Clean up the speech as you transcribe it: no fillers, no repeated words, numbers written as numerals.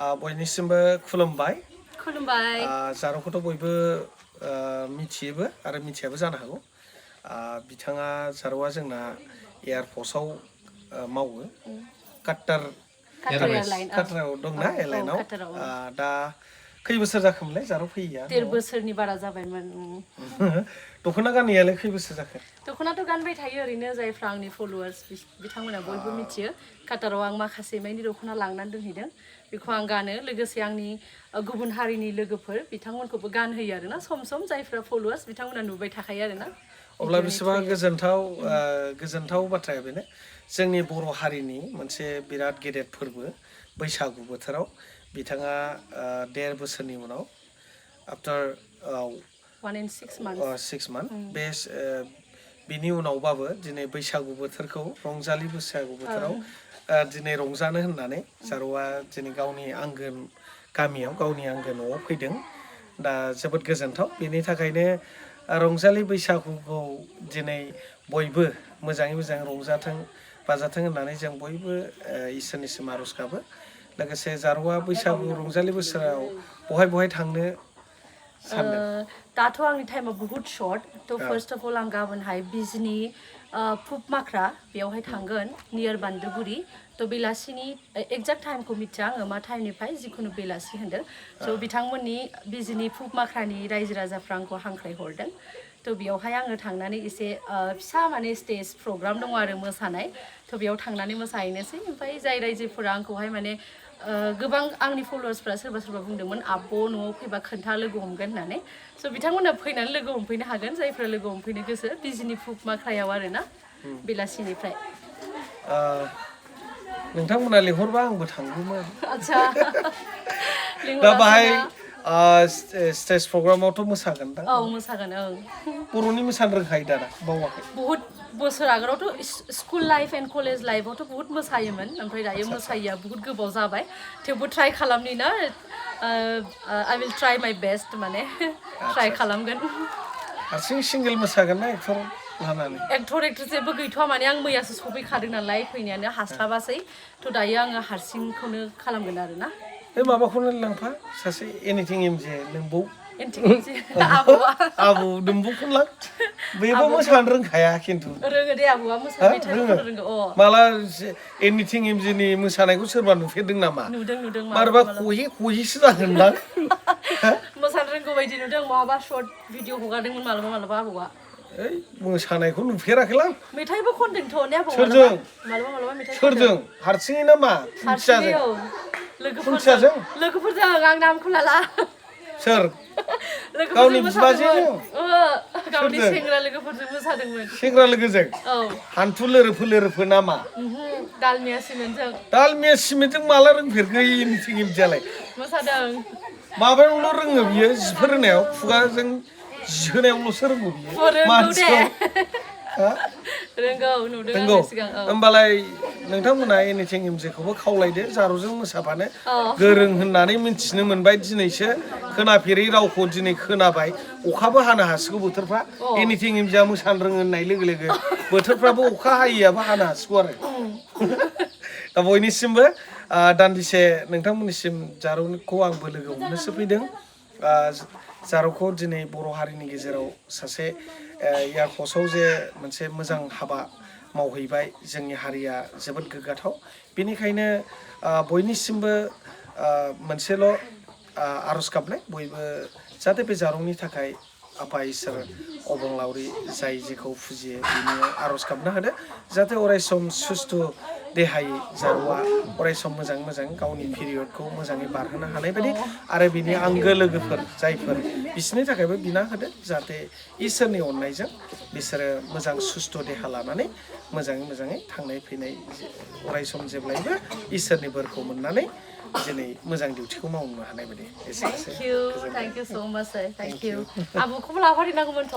बयनिसिमबो खुलुमबाय खुलुमबाय जारौखौथ' बयबो मिथियोबो आरो मिथियाबो जानो हागौ बिथाङा जारौआ जोंना एयारफर्सआव मावो काटाराव दंना एयारलाइनाव दा खै बोसोर जाखोमोनलाय जारौ फैया 13 बोसोरनि बारा जाबायमोन दख'ना गाननायालाय खै बोसोर जाखो दख'नाथ' गानबाय थायो ओरैनो जायफ्रा आंनि फलोवार्स बिथांमोना बयबो मिथियो काटाराव आं माखासे मानि दख'ना लांनानै दोनहैदों बेखौ आं गानो लोगोसे आंनि गुबुन हारिनि लोगोफोर बिथांमोनखौबो गानहोयो आरोना सम सम जायफ्रा फलोवार्स बिथांमोना नुबाय थाखायो आरोना अब्ला बेसेबां गोजोनथाव बाथ्राया बेनो जोंनि बर' हारिनि मोनसे बिराद गेदेर फोरबो बैसागु बोथोराव बिथाङा 1.5 बोसोरनि उनाव आफ्टार 6 months बे बिनि उनावबाबो दिनै बैसागु बोथोरखौ रंजालि बैसागु बोथोराव दिनै रंजानो होननानै जारौआ दिनै गावनि आंगो गामियाव गावनि आंगो न'आव फैदों दा जोबोद गोजोनथाव बेनि थाखायनो रंजालि बैसागुखौ दिनै बयबो मोजाङै मोजां रंजाथों बाजाथों होननानै जों बयबो इसोरनिसिम आर'ज गाबो लोगोसे जारौआ बैसागु रंजालि बोसोराव बहाय थांनो सानदों दाथ' आंनि टाइमा बहुत शर्ट थ' फार्स्ट अफ अल आं गाबोनहाय बिजनि फुपमाख्रा बेयावहाय थांगोन नियर बान्दोगुरि थ' बेलासिनि एक्जाक्ट टाइमखौ मिथिया आङो मा टाइमनिफ्राय जिखुनु बेलासि होनदों स' बिथांमोननि बिजनि फुपमाख्रानि रायजो राजाफ्रा आंखौ हांख्रायहरदों थ' बेयावहाय आङो थांनानै एसे फिसा माने स्टेज प्रग्राम दङ आरो मोसानाय थ' बेयाव थांनानै मोसाहैनोसै ओमफ्राय जाय रायजोफोरा आंखौहाय माने गोबां आंनि फलोवार्सफ्रा सोरबा बुंदोंमोन आब' न'आव फैबा खोन्था लोगो हमगोन होननानै स' बिथांमोना फैनानै लोगो हमफैनो हागोन जायफ्रा लोगो हमफैनो गोसो बिजनि फुपमाख्रायाव आरोना बेलासिनिफ्राय नोंथांमोना लिंहरबा आंबो थांगौमोन आच्छा दा बाहाय स्टेज प्रग्रामावथ' मोसागोन दा औ मोसागोन ओं बर'नि मोसानो रोंखायो दाना बावाखै बहुत बोसोर आगोलावथ' स्कुल लाइफ एन्ड कलेज लाइफआवथ' बहुत मोसायोमोन ओमफ्राय दायो मोसायैया बहुत गोबाव जाबाय थेवबो ट्राइ खालामनि ना I will try my best माने ट्राइ खालामगोन हारसिं सिंगेल मोसागोन ना एक्टर लानानै एक्टर जेबो गैथ'वा माने आं मैयासो सफैखादों नालाय फैनायानो हास्लाबासै थ' दायो आङो हारसिंखौनो खालामगोन आरोना बे माबाखौनो लांफा सासे एनिथिं एमजे नोंबौ आबौ नोंबौखौनो लां बेबो मोसानो रोंखाया खिन्थु रोङो दे आबौआ मोसानो मेथाइखौ रोङो माला एनिथिं एमजेनि मोसानायखौ सोरबा नुफेरदों नामा नुदों मारबा खहेसो जागोनदां मोसानो रोंगौ बायदि नुदों बहाबा सर्ट भिडिअ हगारदोंमोन मालाबा आबौआ मोसानायखौ नुफेराखैलां मेथाइबो खनदोंथ' ने आबौ सोरजों मालाबा मेथाइ सोरजों हारसिङै ना मा लोगोफोरजों आं नामखौ लाला सोर गावनि बिबाजैजों गावनि सेंग्रा लोगोफोरजों मोसादोंमोन सेंग्रा लोगोजों हान्थु लोरोफो नामा दालमिया सिमेन्टजों माला रोंफेरखो एनिथिं एमजेयालाय मोसादों माबायावल' रोङो बियो जिफोर होनायाव खुगाजों जि होनायावल'सो रोंगौ बियो रोंगौ होमबालाय नोंथांमोना एनिथिं एमजेखौबो खावलायदो जारौजों मोसाफानो गोरों होननानै मिथिनो मोनबाय दिनैसो खोनाफेरै रावखौ दिनै खोनाबाय अखाबो हानो हासिगौ बोथोरफ्रा एनिथिं एमजेया मोसानो रोङो होननाय लोगो लोगो बोथोरफ्राबो अखा हायैयाबो हानो हासिगौ आरो दा बयनिसिमबो दान्दिसे नोंथांमोननिसिम जारौखौ आंबो लोगो हमनोसो फैदों जारौखौ दिनै बर' हारिनि गेजेराव सासे एयारफर्सआव जे मोनसे मोजां हाबा मावहैबाय जोंनि हारिया जोबोद गोग्गाथाव बेनिखायनो बयनिसिमबो मोनसेल' आर'ज गाबनाय बयबो जाहाथे बे जारौनि थाखाय आफा इसोर अबंलावरि जाय जेखौ फुजियो बिनि आर'ज गाबना होदो जाहाथे अरायसम सुस्थ' देहायै जारौआ अरायसम मोजां गावनि पिरियडखौ मोजाङै बारहोनो हानाय बायदि आरो बिनि आंगो लोगोफोर जायफोर बिसोरनि थाखायबो बिना होदो जाहाथे इसोरनि अननायजों बिसोरो मोजां सुस्थ' देहा लानानै मोजाङै थांनाय फैनाय अरायसम जेब्लायबो इसोरनि बोरखौ मोननानै दिनै मोजां डिउटिखौ मावनो हानाय बायदि थेंक इउ सो माच थेंक इउ आबौखौबो लाफादेरनांगौमोनथ'